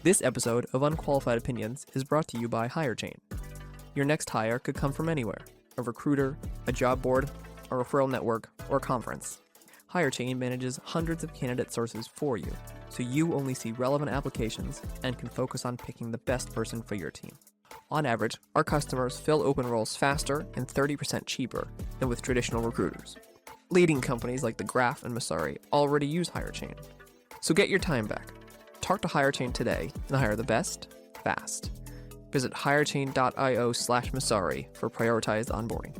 This episode of Unqualified Opinions is brought to you by Hirechain. Your next hire could come from anywhere: a recruiter, a job board, a referral network, or a conference. Hirechain manages hundreds of candidate sources for you, so you only see relevant applications and can focus on picking the best person for your team. On average, our customers fill open roles faster and 30% cheaper than with traditional recruiters. Leading companies like The Graph and Masari already use Hirechain. So get your time back. Talk to Hirechain today and hire the best, fast. Visit hirechain.io/Masari for prioritized onboarding.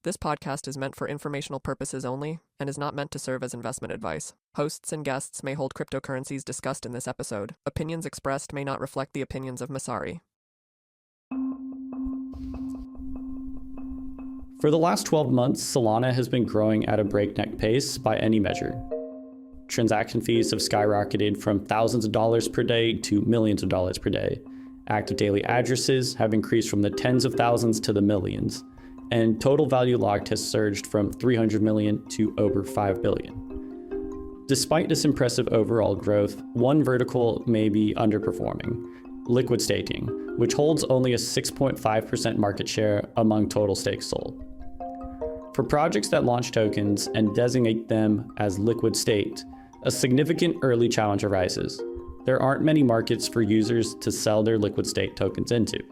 This podcast is meant for informational purposes only and is not meant to serve as investment advice. Hosts and guests may hold cryptocurrencies discussed in this episode. Opinions expressed may not reflect the opinions of Masari. For the last 12 months, Solana has been growing at a breakneck pace by any measure. Transaction fees have skyrocketed from thousands of dollars per day to millions of dollars per day. Active daily addresses have increased from the tens of thousands to the millions. And total value locked has surged from 300 million to over 5 billion. Despite this impressive overall growth, one vertical may be underperforming: liquid staking, which holds only a 6.5% market share among total stakes sold. For projects that launch tokens and designate them as liquid staked, a significant early challenge arises. There aren't many markets for users to sell their liquid staked tokens into.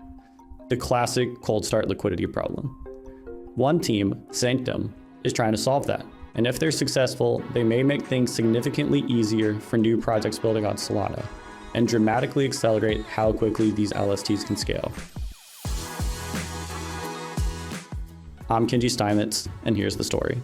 The classic cold start liquidity problem. One team, Sanctum, is trying to solve that, and if they're successful, they may make things significantly easier for new projects building on Solana, and dramatically accelerate how quickly these LSTs can scale. I'm Kinji Steimetz, and here's the story.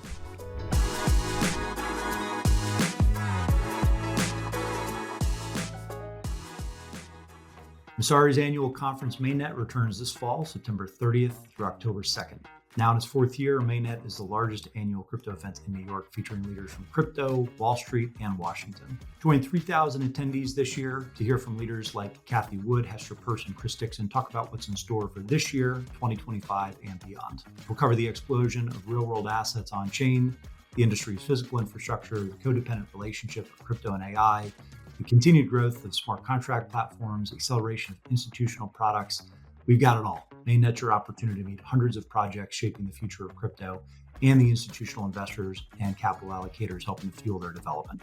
Masari's annual conference Mainnet returns this fall, September 30th through October 2nd. Now in its fourth year, Mainnet is the largest annual crypto event in New York, featuring leaders from crypto, Wall Street, and Washington. Join 3,000 attendees this year to hear from leaders like Kathy Wood, Hester Peirce, and Chris Dixon talk about what's in store for this year, 2025, and beyond. We'll cover the explosion of real-world assets on-chain, the industry's physical infrastructure, the codependent relationship of crypto and AI, the continued growth of smart contract platforms, acceleration of institutional products. We've got it all. Mainnet's your opportunity to meet hundreds of projects shaping the future of crypto and the institutional investors and capital allocators helping to fuel their development.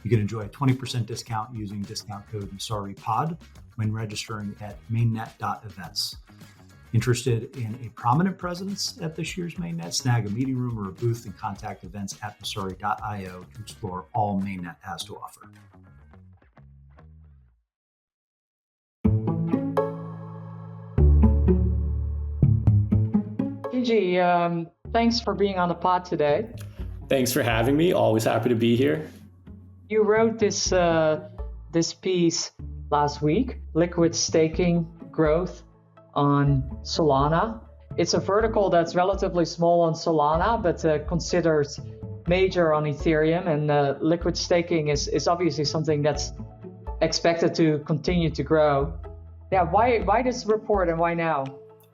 You can enjoy a 20% discount using discount code MasariPod when registering at mainnet.events. Interested in a prominent presence at this year's Mainnet? Snag a meeting room or a booth and contact events at Masari.io to explore all Mainnet has to offer. Kinji, thanks for being on the pod today. Thanks for having me. Always happy to be here. You wrote this piece last week, Liquid Staking Growth on Solana. It's a vertical that's relatively small on Solana, but considered major on Ethereum. And liquid staking is obviously something that's expected to continue to grow. Yeah, why this report and why now?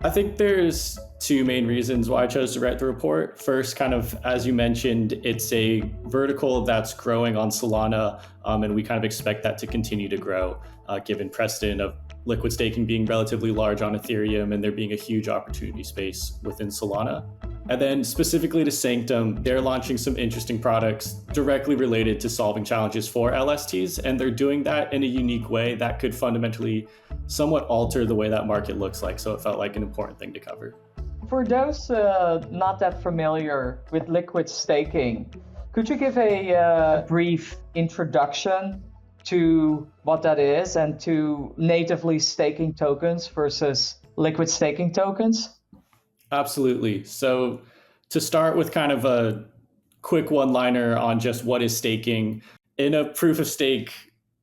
I think there's two main reasons why I chose to write the report. First, kind of, as you mentioned, it's a vertical that's growing on Solana, and we kind of expect that to continue to grow, given precedent of liquid staking being relatively large on Ethereum and there being a huge opportunity space within Solana. And then specifically to Sanctum, they're launching some interesting products directly related to solving challenges for LSTs, and they're doing that in a unique way that could fundamentally somewhat alter the way that market looks like. So it felt like an important thing to cover. For those not that familiar with liquid staking, could you give a brief introduction to what that is and to natively staking tokens versus liquid staking tokens? Absolutely. So to start with kind of a quick one-liner on just what is staking, in a proof of stake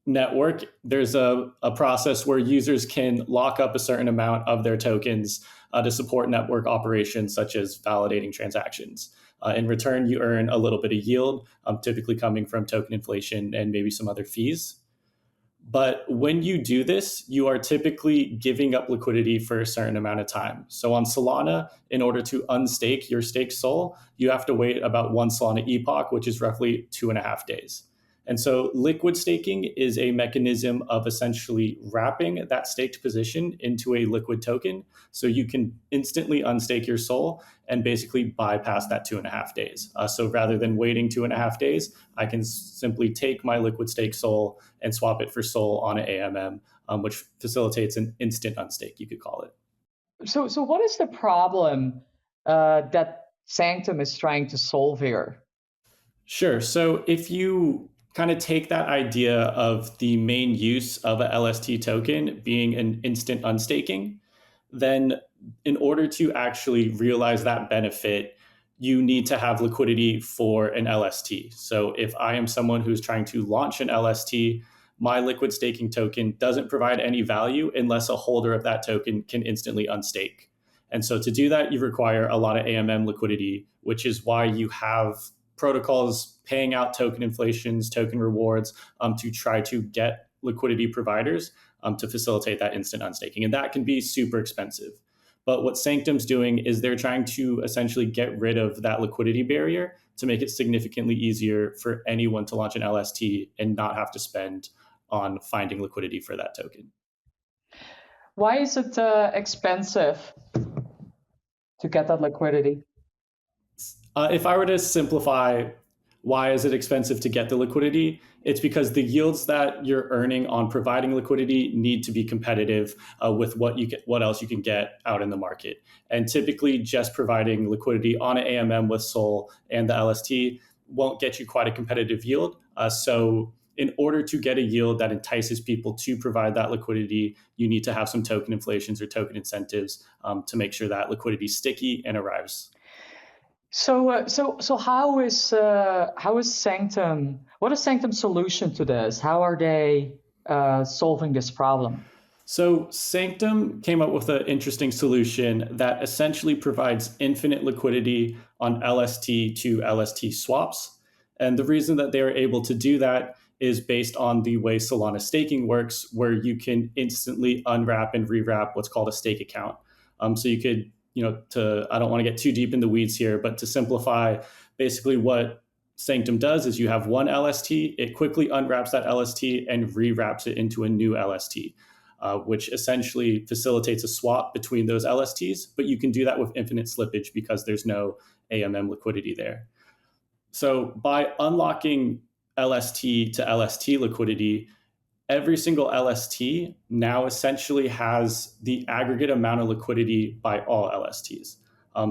network, there's a process where users can lock up a certain amount of their tokens to support network operations such as validating transactions. In return, you earn a little bit of yield, typically coming from token inflation and maybe some other fees. But when you do this, you are typically giving up liquidity for a certain amount of time. So on Solana, in order to unstake your staked SOL, you have to wait about one Solana epoch, which is roughly 2.5 days. And so liquid staking is a mechanism of essentially wrapping that staked position into a liquid token. So you can instantly unstake your SOL and basically bypass that 2.5 days. So rather than waiting 2.5 days, I can simply take my liquid stake SOL and swap it for SOL on an AMM, which facilitates an instant unstake, you could call it. So what is the problem that Sanctum is trying to solve here? Sure. So if you kind of take that idea of the main use of a LST token being an instant unstaking, then in order to actually realize that benefit, you need to have liquidity for an LST. So if I am someone who's trying to launch an LST, my liquid staking token doesn't provide any value unless a holder of that token can instantly unstake. And so to do that, you require a lot of AMM liquidity, which is why you have protocols paying out token inflations, token rewards to try to get liquidity providers to facilitate that instant unstaking. And that can be super expensive. But what Sanctum's doing is they're trying to essentially get rid of that liquidity barrier to make it significantly easier for anyone to launch an LST and not have to spend on finding liquidity for that token. Why is it expensive to get that liquidity? If I were to simplify why is it expensive to get the liquidity, it's because the yields that you're earning on providing liquidity need to be competitive with what else you can get out in the market. And typically just providing liquidity on an AMM with SOL and the LST won't get you quite a competitive yield. So in order to get a yield that entices people to provide that liquidity, you need to have some token inflations or token incentives to make sure that liquidity is sticky and arrives. So how is Sanctum? What is Sanctum's solution to this? How are they solving this problem? So Sanctum came up with an interesting solution that essentially provides infinite liquidity on LST to LST swaps. And the reason that they are able to do that is based on the way Solana staking works, where you can instantly unwrap and rewrap what's called a stake account. So you could, I don't want to get too deep in the weeds here, but to simplify, basically what Sanctum does is you have one LST, it quickly unwraps that LST and rewraps it into a new LST, which essentially facilitates a swap between those LSTs. But you can do that with infinite slippage because there's no AMM liquidity there. So by unlocking LST to LST liquidity, every single LST now essentially has the aggregate amount of liquidity by all LSTs.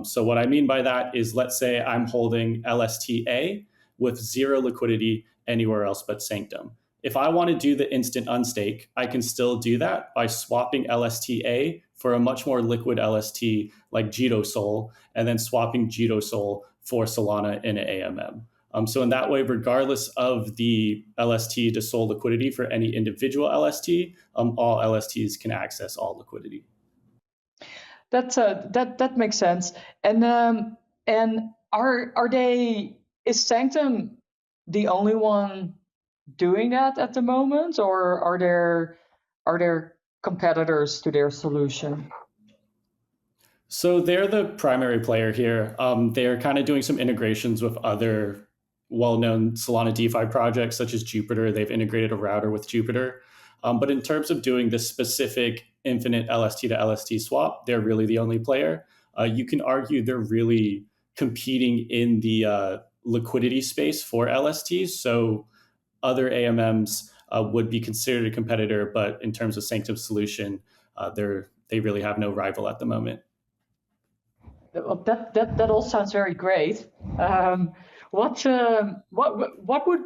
So what I mean by that is, let's say I'm holding LSTA with zero liquidity anywhere else but Sanctum. If I want to do the instant unstake, I can still do that by swapping LSTA for a much more liquid LST like Jito Sol, and then swapping Jito Sol for Solana in an AMM. So in that way, regardless of the LST to SOL liquidity for any individual LST, all LSTs can access all liquidity. That makes sense. And is Sanctum the only one doing that at the moment, or are there competitors to their solution? So they're the primary player here. They're kind of doing some integrations with other well-known Solana DeFi projects such as Jupiter. They've integrated a router with Jupiter. But in terms of doing the specific infinite LST to LST swap, they're really the only player. You can argue they're really competing in the liquidity space for LSTs. So other AMMs would be considered a competitor, but in terms of Sanctum's solution, they really have no rival at the moment. That all sounds very great. What would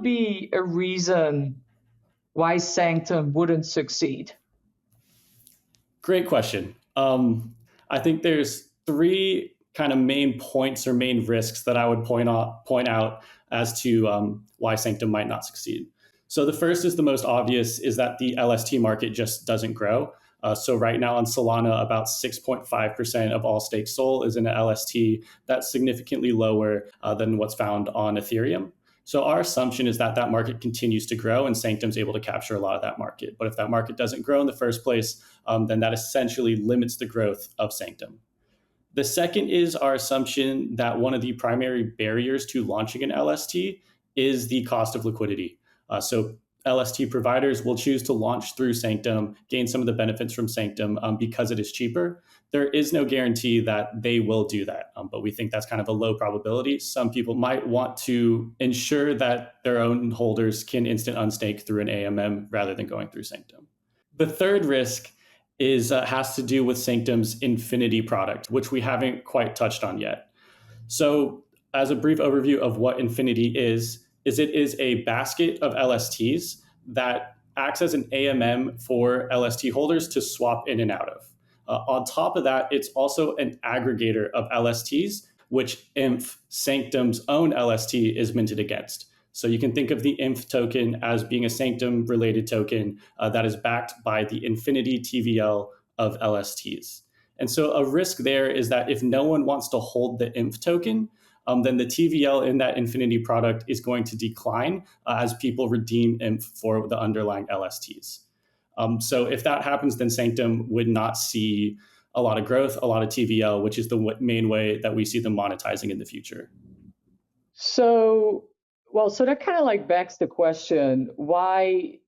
be a reason why Sanctum wouldn't succeed? Great question. I think there's three kind of main points or main risks that I would point out as to why Sanctum might not succeed. So the first is the most obvious, is that the LST market just doesn't grow. So right now on Solana, about 6.5% of all staked SOL is in an LST. That's significantly lower than what's found on Ethereum. So our assumption is that that market continues to grow and Sanctum's able to capture a lot of that market. But if that market doesn't grow in the first place, then that essentially limits the growth of Sanctum. The second is our assumption that one of the primary barriers to launching an LST is the cost of liquidity. So LST providers will choose to launch through Sanctum, gain some of the benefits from Sanctum because it is cheaper. There is no guarantee that they will do that, but we think that's kind of a low probability. Some people might want to ensure that their own holders can instant unstake through an AMM rather than going through Sanctum. The third risk has to do with Sanctum's Infinity product, which we haven't quite touched on yet. So as a brief overview of what Infinity is it is a basket of LSTs that acts as an AMM for LST holders to swap in and out of. On top of that, it's also an aggregator of LSTs, which INF, Sanctum's own LST, is minted against. So you can think of the INF token as being a Sanctum-related token that is backed by the Infinity TVL of LSTs. And so a risk there is that if no one wants to hold the INF token, then the TVL in that Infinity product is going to decline as people redeem INF for the underlying LSTs. So if that happens, then Sanctum would not see a lot of growth, a lot of TVL, which is the main way that we see them monetizing in the future. So that kind of like begs the question, why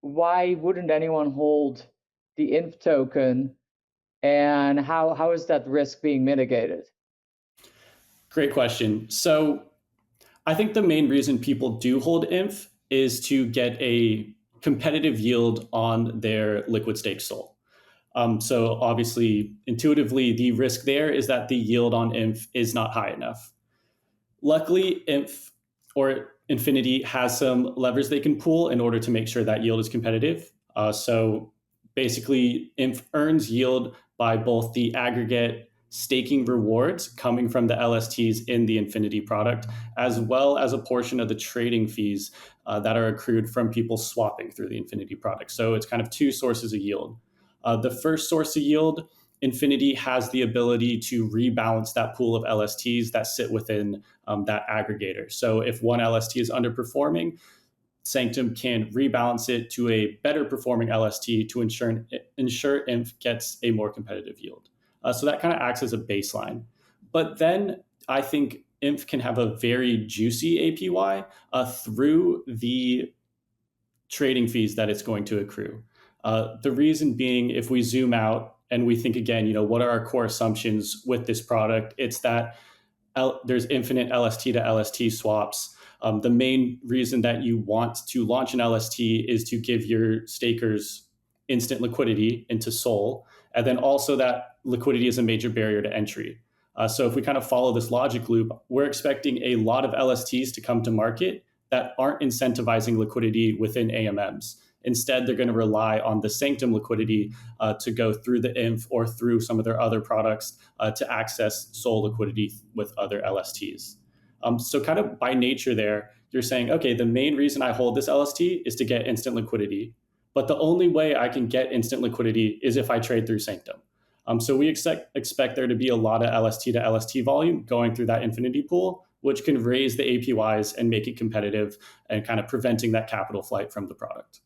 wouldn't anyone hold the INF token, and how is that risk being mitigated? Great question. So I think the main reason people do hold INF is to get a competitive yield on their liquid stake SOL. So obviously, intuitively, the risk there is that the yield on INF is not high enough. Luckily, INF or Infinity has some levers they can pull in order to make sure that yield is competitive. So basically, INF earns yield by both the aggregate staking rewards coming from the LSTs in the Infinity product, as well as a portion of the trading fees that are accrued from people swapping through the Infinity product. So it's kind of two sources of yield. The first source of yield, Infinity has the ability to rebalance that pool of LSTs that sit within that aggregator. So if one LST is underperforming, Sanctum can rebalance it to a better performing LST to ensure INF gets a more competitive yield. So that kind of acts as a baseline. But then I think INF can have a very juicy APY through the trading fees that it's going to accrue. The reason being, if we zoom out and we think again, what are our core assumptions with this product? It's that there's infinite LST to LST swaps. The main reason that you want to launch an LST is to give your stakers instant liquidity into SOL. And then also that liquidity is a major barrier to entry. So if we kind of follow this logic loop, we're expecting a lot of LSTs to come to market that aren't incentivizing liquidity within AMMs. Instead, they're going to rely on the Sanctum liquidity to go through the INF or through some of their other products to access SOL liquidity with other LSTs. So kind of by nature there, you're saying, okay, the main reason I hold this LST is to get instant liquidity. But the only way I can get instant liquidity is if I trade through Sanctum. So we expect there to be a lot of LST to LST volume going through that Infinity pool, which can raise the APYs and make it competitive and kind of preventing that capital flight from the product.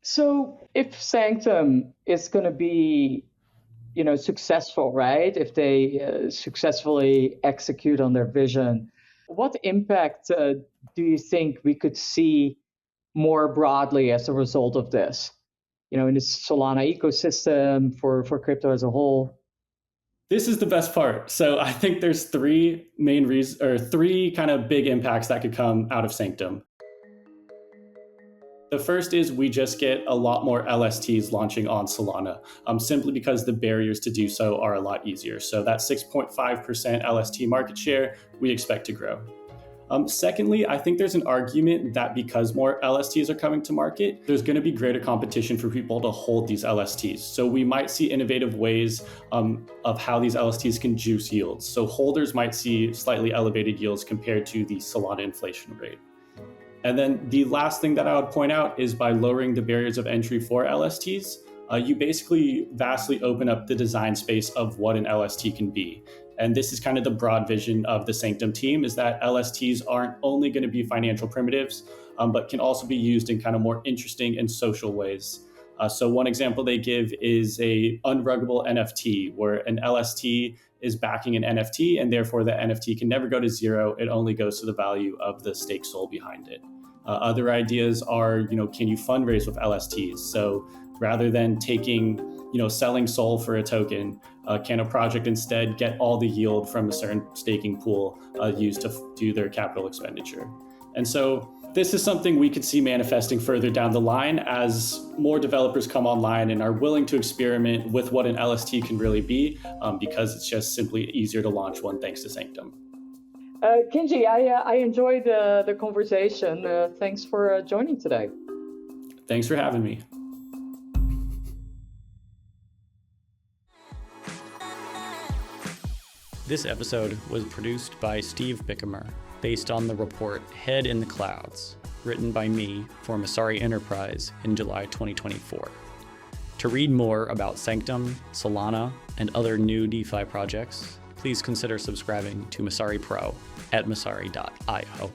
So if Sanctum is going to be, successful, right? If they successfully execute on their vision, what impact do you think we could see more broadly as a result of this? In the Solana ecosystem for crypto as a whole? This is the best part. So I think there's three kind of big impacts that could come out of Sanctum. The first is we just get a lot more LSTs launching on Solana, simply because the barriers to do so are a lot easier. So that 6.5% LST market share, we expect to grow. Secondly, I think there's an argument that because more LSTs are coming to market, there's going to be greater competition for people to hold these LSTs. So we might see innovative ways of how these LSTs can juice yields. So holders might see slightly elevated yields compared to the Solana inflation rate. And then the last thing that I would point out is by lowering the barriers of entry for LSTs, you basically vastly open up the design space of what an LST can be. And this is kind of the broad vision of the Sanctum team, is that LSTs aren't only going to be financial primitives, but can also be used in kind of more interesting and social ways. So one example they give is a unruggable NFT, where an LST is backing an NFT, and therefore the NFT can never go to zero. It only goes to the value of the stake SOL behind it. Other ideas are, can you fundraise with LSTs? So rather than selling SOL for a token, can a project instead get all the yield from a certain staking pool used to do their capital expenditure? And so this is something we could see manifesting further down the line as more developers come online and are willing to experiment with what an LST can really be, because it's just simply easier to launch one thanks to Sanctum. Kinji, I enjoyed the conversation. Thanks for joining today. Thanks for having me. This episode was produced by Steve Bichimer, based on the report Head in the Clouds, written by me for Messari Enterprise in July 2024. To read more about Sanctum, Solana, and other new DeFi projects, please consider subscribing to Messari Pro at messari.io.